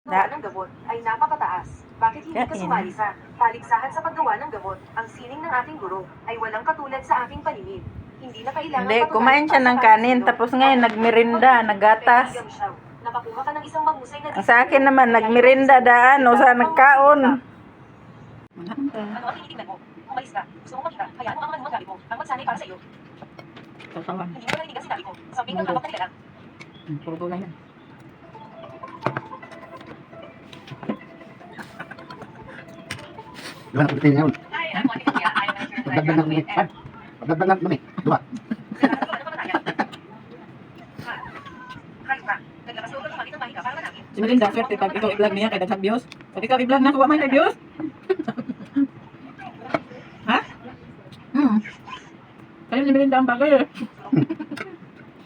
paggawa ng gamot ay napakataas. Bakit hindi ka sumali sa paligsahan sa paggawa ng gamot? Ang sining ng aking guro ay walang katulad sa aking paningin. Hindi na kailangan Hindi, kumain siya ng kanin, tapos ngayon nagmerinda, naggatas. Nakakuha ka ng isang mahusay na Ang sa akin naman, nagmerinda daan o sa nagkaon. Ano ang tinitingnan mo? Umalis ka. Gusto mo makita. Hayaan mo ang mga gamit mo. Ang magsanay para sa iyo. Hindi mo narinig ang sinabi ko. Sabi ng hawak na nila lang. Puro tulay yan. Diba na pagdating ngayon? Pagdagdag ng dumi. Pagdagdag ng dumi. Dua. Si Melinda, swerte pag ikaw i-vlog niya kay daghang views. Pag ikaw i-vlog na, kuha man na views. Ha? Kaya si Melinda ang bagay eh.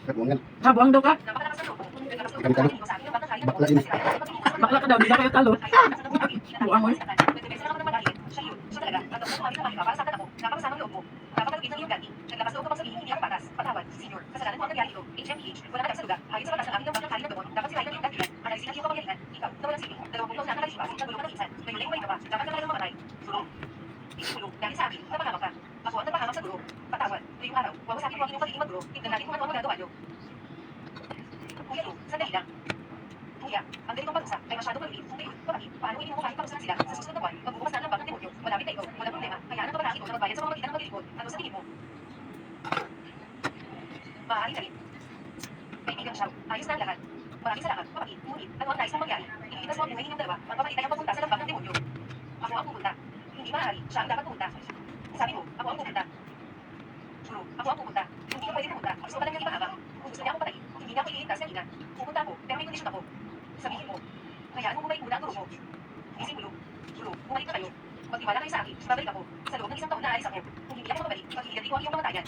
Kabuangan. Ha, buwang daw ka. Kami-kami. Bakla ini. Bakla ka daw, di daw kayo talo. Buwang mo. Kuya, ang ganitong pag-usap ay masyadong malulit. Kung kayo, kapatid, paano hindi mo kahit pag-usap sila sa susunod na buwan, magbubukas na ng bangkang demonyo, malapit na ikaw, walang problema, kaya ang babae ito na magbayad sa mga magitan ng maglilingkod, ano sa tingin mo? Maaari na rin. Kaibigan siya, ayos na ang lahat. Maraming salamat, kapatid, ngunit, ano ang nais mong mangyari? Iniitas mo ang buhay ninyong dalawa, magpapalitay ang pagpunta sa lambang ng demonyo. Ako ang pupunta. Hindi maaari, siya ang dapat pumunta. Sabi mo, ako ang pupunta. Bro, ako ang pupunta. Hindi ka pwede pumunta, gusto ka lang niyang ipahabang. Kung gusto niya akong patayin, hindi niya ako ililigtas kanina. Pupunta ako, pero may kondisyon ako. Sabihin mo, hayaan mo bumalik muna ang guro mo. Isip mo, bro, bumalik na kayo. Magtiwala kayo sa akin, babalik ako. Sa loob ng isang taon na aalis ako. Kung hindi ako mabalik, pag-iilan ko ang iyong kamatayan.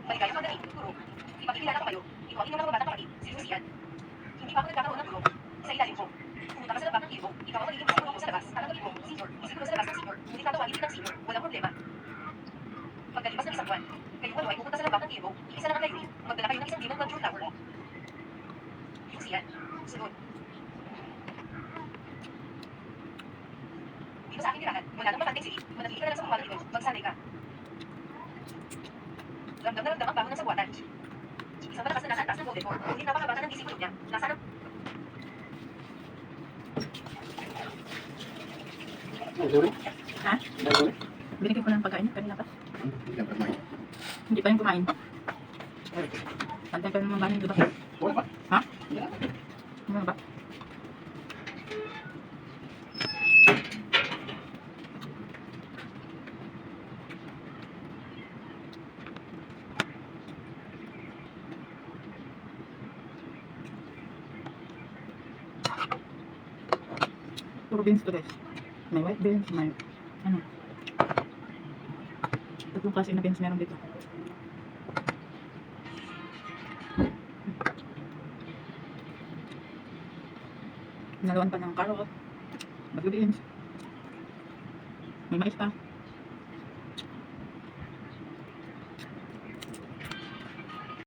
Maligayang pagdating, guro. Ipagkikilala ko kayo. Ito ang inyong nakabatang kapatid, si Lucian. Hindi pa ako nagkakaroon ng guro. Sa ilalim ko. Pumunta ka sa labang ng ilmo, ikaw ang magiging siguro ko sa labas. At ang gawin mo, senior. Isip ko sa labas ng senior. Ngunit tatawagin din ng senior. Walang problema. Pagkalipas ng isang buwan, kayo ay pupunta sa labang ng ilmo, isa na ang layunin. Magdala kayo ng isang limang control tower. Lucian, sunod. Dito sa aking tirahan, wala nang makanting silid. Manatili ka na lang sa kumala nito. Magsanay ka. Ramdam na ramdam ang bangon ng sabuatan. Isang malakas na nasa taas ng golden core. Ngunit napakabasa ng disipulo niya. Nasa ng... Ha? Binigay ko ng pagkain kanina pa. Hindi ka kumain. Hindi pa yung kumain. Pantay pa naman ba diba? Wala pa. Ha? Ano ba? Puro beans to guys. May white beans, may ano. Tatlong klase na beans meron dito. Nalawan pa ng carrot, bago beans. May mais pa.